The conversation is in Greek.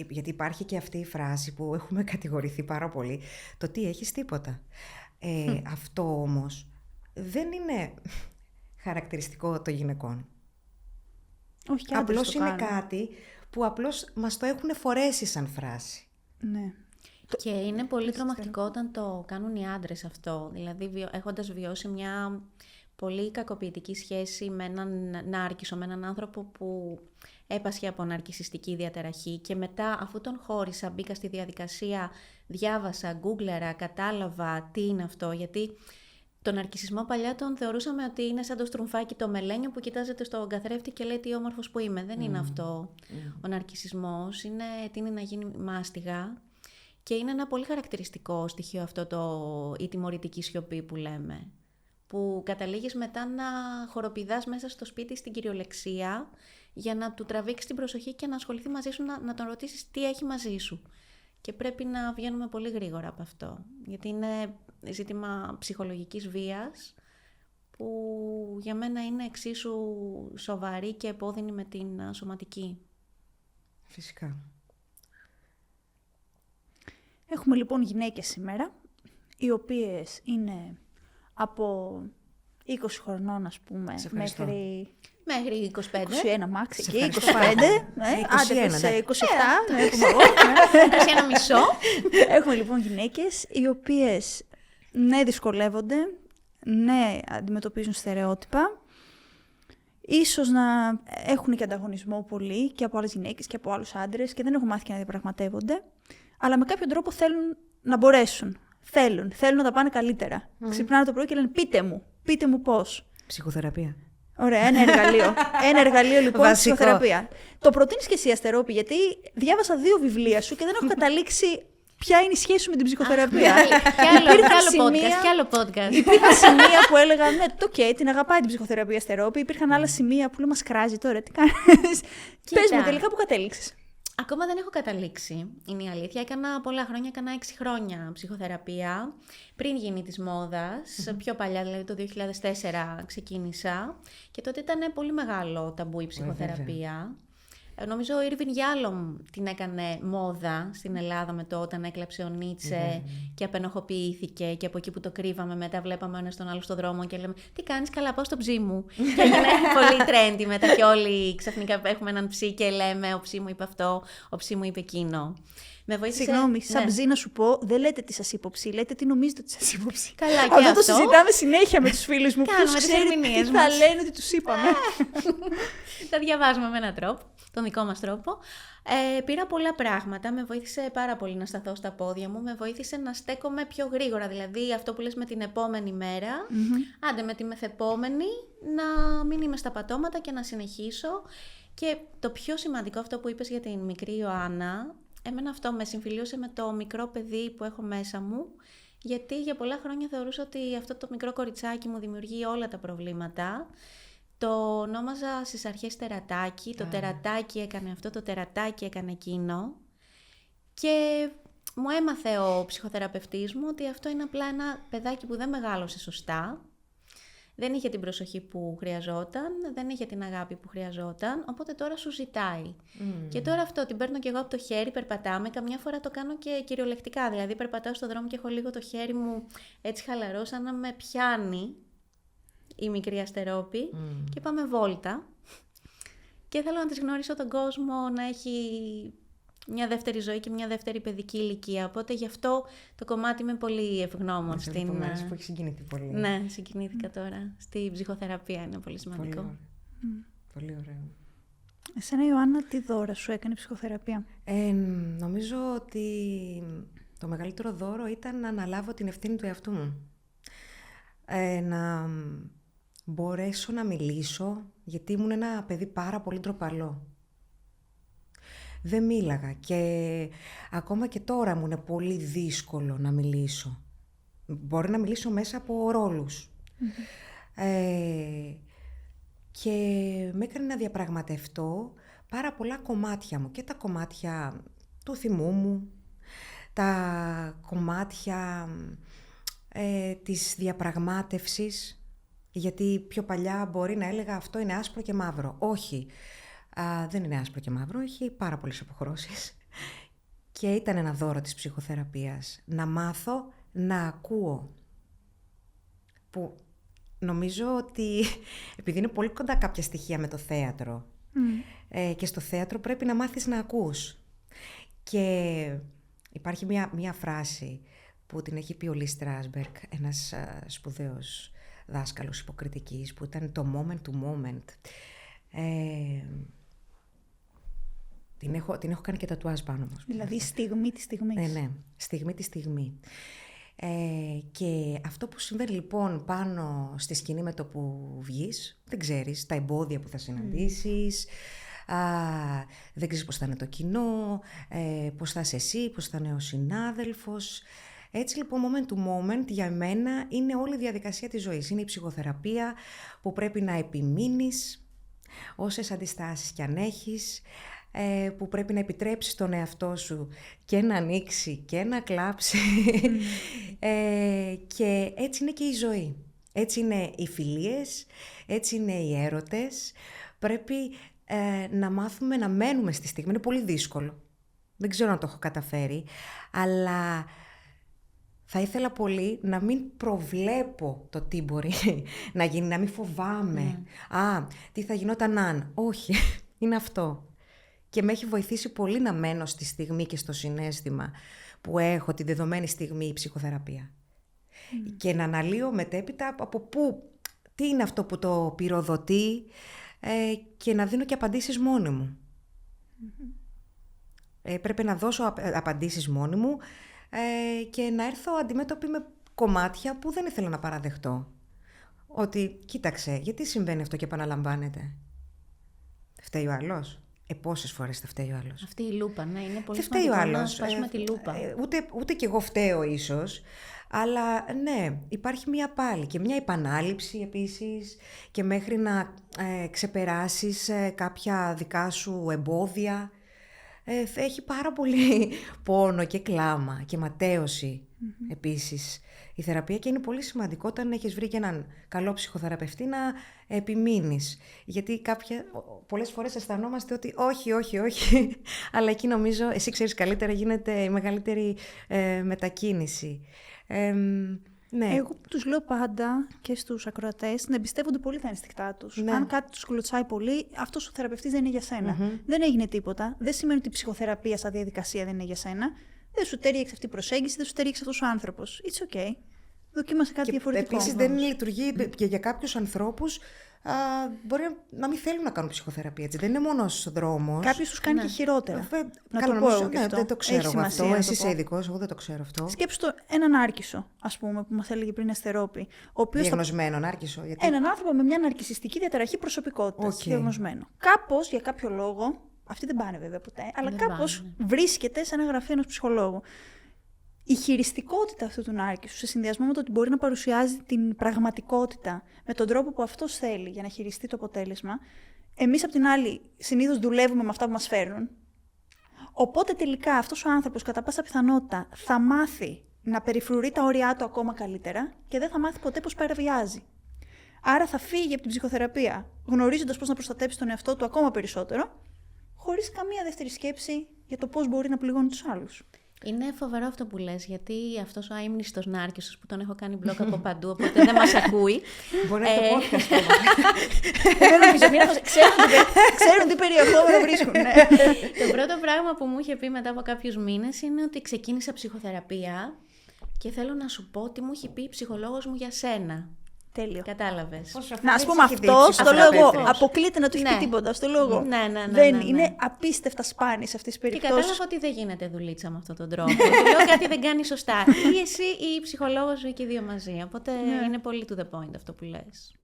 γιατί υπάρχει και αυτή η φράση που έχουμε κατηγορηθεί πάρα πολύ, το τι έχεις τίποτα. Αυτό όμως δεν είναι χαρακτηριστικό των γυναικών. Όχι, και Απλώς είναι κάτι που απλώς μας το έχουν φορέσει σαν φράση. Ναι. Και είναι πολύ τρομακτικό όταν το κάνουν οι άντρες αυτό. Δηλαδή, έχοντας βιώσει μια πολύ κακοποιητική σχέση με έναν νάρκισσο, με έναν άνθρωπο που έπασχε από ναρκισσιστική διαταραχή και μετά, αφού τον χώρισα, μπήκα στη διαδικασία, διάβασα, γκούγκλερα, κατάλαβα τι είναι αυτό, γιατί τον ναρκισσισμό παλιά τον θεωρούσαμε ότι είναι σαν το στρουμφάκι το μελένιο που κοιτάζεται στον καθρέφτη και λέει τι όμορφος που είμαι. Δεν είναι αυτό ο ναρκισσισμός, τείνει να γίνει μάστιγα. Και είναι ένα πολύ χαρακτηριστικό στοιχείο αυτό η τιμωρητική σιωπή που λέμε. Που καταλήγεις μετά να χοροπηδάς μέσα στο σπίτι στην κυριολεξία για να του τραβήξεις την προσοχή και να ασχοληθεί μαζί σου, να τον ρωτήσεις τι έχει μαζί σου. Και πρέπει να βγαίνουμε πολύ γρήγορα από αυτό. Γιατί είναι ζήτημα ψυχολογικής βίας που για μένα είναι εξίσου σοβαρή και επώδυνη με την σωματική. Φυσικά. Έχουμε λοιπόν γυναίκες σήμερα, οι οποίες είναι από 20 χρονών, ας πούμε, μέχρι 25. 21 μάξι, Σε και 25, ναι, 21, σε 27, ναι. έχουμε εγώ. 21 μισό. Έχουμε λοιπόν γυναίκες, οι οποίες ναι δυσκολεύονται, ναι αντιμετωπίζουν στερεότυπα, ίσως να έχουν και ανταγωνισμό πολύ και από άλλες γυναίκες και από άλλους άντρες και δεν έχουν μάθει και να διαπραγματεύονται, αλλά με κάποιο τρόπο θέλουν να μπορέσουν. Θέλουν να τα πάνε καλύτερα. Ξυπνάνε το πρωί και λένε πείτε μου πώς. Ψυχοθεραπεία. Ωραία, ένα εργαλείο. Ένα εργαλείο λοιπόν, Βασικό. ψυχοθεραπεία. Το προτείνεις και εσύ, Αστερόπη, γιατί διάβασα 2 βιβλία σου και δεν έχω καταλήξει ποια είναι η σχέση σου με την ψυχοθεραπεία. Κι άλλο podcast. Υπήρχαν σημεία που έλεγαν ναι, την αγαπάει την ψυχοθεραπεία, Αστερόπη. Υπήρχαν άλλα σημεία που λέει μας κράζει τώρα, τι κάνεις. Πες μου τελικά που κατέληξες. Ακόμα δεν έχω καταλήξει, είναι η αλήθεια. Έκανα πολλά χρόνια, έκανα 6 χρόνια ψυχοθεραπεία, πριν γίνει της μόδας, πιο παλιά, δηλαδή το 2004 ξεκίνησα και τότε ήταν πολύ μεγάλο ταμπού η ψυχοθεραπεία. Νομίζω ο Ήρβιν Γιάλομ την έκανε μόδα στην Ελλάδα με το όταν έκλαψε ο Νίτσε και απενοχοποιήθηκε και από εκεί που το κρύβαμε μετά βλέπαμε ένα τον άλλο στον δρόμο και λέμε «Τι κάνεις, καλά, πάω στο ψι μου». Και έγινε πολύ trendy μετά και όλοι ξαφνικά έχουμε έναν ψι και λέμε «Ο ψι μου είπε αυτό, ο ψι μου είπε εκείνο». Συγγνώμη, σαν ψι να σου πω, δεν λέτε τι σας είπε ο ψι, λέτε τι νομίζετε ότι σας είπε ο ψι. Καλά, και αυτό το συζητάμε συνέχεια με τους φίλους μου. Κάνουμε τις ερμηνείες μας. Τι θα λένε ότι τους είπαμε. Τα διαβάζουμε με έναν τρόπο, τον δικό μας τρόπο. Πήρα πολλά πράγματα, με βοήθησε πάρα πολύ να σταθώ στα πόδια μου, με βοήθησε να στέκομαι πιο γρήγορα, δηλαδή αυτό που λες με την επόμενη μέρα, άντε με τη μεθεπόμενη, να μην είμαι στα πατώματα και να συνεχίσω. Και το πιο σημαντικό, αυτό που είπες για την μικρή Ιωάννα, εμένα αυτό με συμφιλίωσε με το μικρό παιδί που έχω μέσα μου, γιατί για πολλά χρόνια θεωρούσα ότι αυτό το μικρό κοριτσάκι μου δημιουργεί όλα τα προβλήματα. Το ονόμαζα στις αρχές τερατάκι, το τερατάκι έκανε αυτό, το τερατάκι έκανε εκείνο και μου έμαθε ο ψυχοθεραπευτής μου ότι αυτό είναι απλά ένα παιδάκι που δεν μεγάλωσε σωστά, δεν είχε την προσοχή που χρειαζόταν, δεν είχε την αγάπη που χρειαζόταν, οπότε τώρα σου ζητάει. Και τώρα αυτό την παίρνω κι εγώ από το χέρι, περπατάμε, καμιά φορά το κάνω και κυριολεκτικά, δηλαδή περπατάω στον δρόμο και έχω λίγο το χέρι μου έτσι χαλαρό, σαν να με πιάνει η μικρή Αστερόπη και πάμε βόλτα. Και θέλω να της γνωρίσω τον κόσμο, να έχει μια δεύτερη ζωή και μια δεύτερη παιδική ηλικία. Οπότε γι' αυτό το κομμάτι είμαι πολύ ευγνώμων στην... που έχει συγκινηθεί πολύ. Ναι, συγκινήθηκα τώρα. Στη ψυχοθεραπεία είναι πολύ σημαντικό. Πολύ ωραίο. Εσένα, Ιωάννα, τι δώρα σου έκανε η ψυχοθεραπεία? Νομίζω ότι το μεγαλύτερο δώρο ήταν να αναλάβω την ευθύνη του εαυτού μου. Να μπορέσω να μιλήσω, γιατί ήμουν ένα παιδί πάρα πολύ ντροπαλό. Δεν μίλαγα και ακόμα και τώρα μου είναι πολύ δύσκολο να μιλήσω. Μπορώ να μιλήσω μέσα από ρόλους. Και με έκανε να διαπραγματευτώ πάρα πολλά κομμάτια μου. Και τα κομμάτια του θυμού μου, τα κομμάτια της διαπραγμάτευσης, γιατί πιο παλιά μπορεί να έλεγα αυτό είναι άσπρο και μαύρο. Όχι, δεν είναι άσπρο και μαύρο, έχει πάρα πολλές αποχρώσεις. Και ήταν ένα δώρο της ψυχοθεραπείας. Να μάθω να ακούω. Που νομίζω ότι, επειδή είναι πολύ κοντά κάποια στοιχεία με το θέατρο, και στο θέατρο πρέπει να μάθεις να ακούς. Και υπάρχει μια φράση που την έχει πει ο Λι Στράσμπεργκ, ένας σπουδαίος δάσκαλος υποκριτικής, που ήταν το moment to moment. Την έχω κάνει και τατουάζ πάνω μου. Δηλαδή στιγμή της στιγμής. Ναι, στιγμή τη στιγμή. Και αυτό που συμβαίνει λοιπόν πάνω στη σκηνή με το που βγεις, δεν ξέρεις τα εμπόδια που θα συναντήσεις, δεν ξέρεις πώς θα είναι το κοινό, πώς θα είσαι εσύ, πώς θα είναι ο συνάδελφος. Έτσι λοιπόν, moment to moment για μένα είναι όλη η διαδικασία της ζωής. Είναι η ψυχοθεραπεία που πρέπει να επιμείνεις, όσες αντιστάσεις κι αν έχεις, που πρέπει να επιτρέψεις τον εαυτό σου και να ανοίξει και να κλάψει. Και έτσι είναι και η ζωή. Έτσι είναι οι φιλίες, έτσι είναι οι έρωτες. Πρέπει να μάθουμε να μένουμε στη στιγμή. Είναι πολύ δύσκολο. Δεν ξέρω αν το έχω καταφέρει, αλλά θα ήθελα πολύ να μην προβλέπω το τι μπορεί να γίνει, να μην φοβάμαι. Τι θα γινόταν αν. Όχι, είναι αυτό. Και με έχει βοηθήσει πολύ να μένω στη στιγμή και στο συναίσθημα που έχω τη δεδομένη στιγμή η ψυχοθεραπεία. Και να αναλύω μετέπειτα από πού, τι είναι αυτό που το πυροδοτεί, και να δίνω και απαντήσεις μόνη μου. Πρέπει να δώσω απαντήσεις μόνη μου, και να έρθω αντιμέτωπη με κομμάτια που δεν ήθελα να παραδεχτώ. Ότι, κοίταξε, γιατί συμβαίνει αυτό και επαναλαμβάνεται. Φταίει ο άλλος. Πόσες φορές θα φταίει ο άλλος. Αυτή η λούπα, ναι, είναι πολύ σημαντικό να σπάσουμε τη λούπα. Ούτε κι εγώ φταίω ίσως, αλλά ναι, υπάρχει μία πάλι και μία επανάληψη επίσης, και μέχρι να ξεπεράσεις κάποια δικά σου εμπόδια, έχει πάρα πολύ πόνο και κλάμα και ματέωση επίσης η θεραπεία, και είναι πολύ σημαντικό όταν έχεις βρει και έναν καλό ψυχοθεραπευτή να επιμείνεις, γιατί πολλές φορές αισθανόμαστε ότι όχι, αλλά εκεί νομίζω εσύ ξέρεις καλύτερα, γίνεται η μεγαλύτερη μετακίνηση. Ναι. Εγώ τους λέω πάντα και στους ακροατές να εμπιστεύονται πολύ τα ενστικτά τους. Ναι. Αν κάτι τους κλωτσάει πολύ, αυτός ο θεραπευτής δεν είναι για σένα. Δεν έγινε τίποτα. Δεν σημαίνει ότι η ψυχοθεραπεία σαν διαδικασία δεν είναι για σένα. Δεν σου τέριαξε αυτή η προσέγγιση, δεν σου τέριαξε αυτός ο άνθρωπος. It's okay. Δοκίμασε κάτι διαφορετικό. Επίσης δεν λειτουργεί και για κάποιους ανθρώπους. Μπορεί να μην θέλουν να κάνουν ψυχοθεραπεία, έτσι. Δεν είναι μόνος δρόμος. Κάποιος τους κάνει και χειρότερα. Να το πω εγώ και αυτό. Δεν το ξέρω αυτό. Εσύ είσαι ειδικός, εγώ δεν το ξέρω αυτό. Σκέψου έναν Άρκισο, ας πούμε, που μας έλεγε πριν Αστερόπη. Διαγνωσμένον Άρκισο. Γιατί... Έναν άνθρωπο με μια ναρκισσιστική διαταραχή προσωπικότητας. Διαγνωσμένο. Κάπως, για κάποιο λόγο, αυτοί δεν πάνε βέβαια ποτέ, αλλά κάπως βρίσκεται σε ένα γραφείο ενός ψυχολόγου. Η χειριστικότητα αυτού του νάρκισσου, σε συνδυασμό με το ότι μπορεί να παρουσιάζει την πραγματικότητα με τον τρόπο που αυτός θέλει για να χειριστεί το αποτέλεσμα, εμείς απ' την άλλη συνήθως δουλεύουμε με αυτά που μας φέρνουν. Οπότε τελικά αυτός ο άνθρωπος κατά πάσα πιθανότητα θα μάθει να περιφρουρεί τα όρια του ακόμα καλύτερα και δεν θα μάθει ποτέ πώς παραβιάζει. Άρα θα φύγει από την ψυχοθεραπεία γνωρίζοντας πώς να προστατέψει τον εαυτό του ακόμα περισσότερο, χωρίς καμία δεύτερη σκέψη για το πώς μπορεί να πληγώνει τους άλλους. Είναι φοβερό αυτό που λες, γιατί αυτός ο αείμνηστος νάρκισσος που τον έχω κάνει μπλοκ από παντού, οπότε δεν μας ακούει. Μπορεί να είναι το podcast τώρα. Δεν νομίζω, ξέρουν τι περιεχόμενο βρίσκουν. Το πρώτο πράγμα που μου είχε πει μετά από κάποιους μήνες είναι ότι ξεκίνησα ψυχοθεραπεία και θέλω να σου πω τι μου έχει πει η ψυχολόγος μου για σένα. Τέλειο. Κατάλαβες. Να ας πούμε αυτό, στο λέω εγώ. Αποκλείται να του έχει πει τίποτα. Στο λέω εγώ. Ναι. Είναι απίστευτα σπάνιες αυτές τις περιπτώσεις. Και κατάλαβα ότι δεν γίνεται δουλίτσα με αυτόν τον τρόπο. Λέω κάτι δεν κάνει σωστά. Ή εσύ ή η ψυχολόγος ή και οι δύο μαζί. Οπότε είναι πολύ to the point αυτό που λες.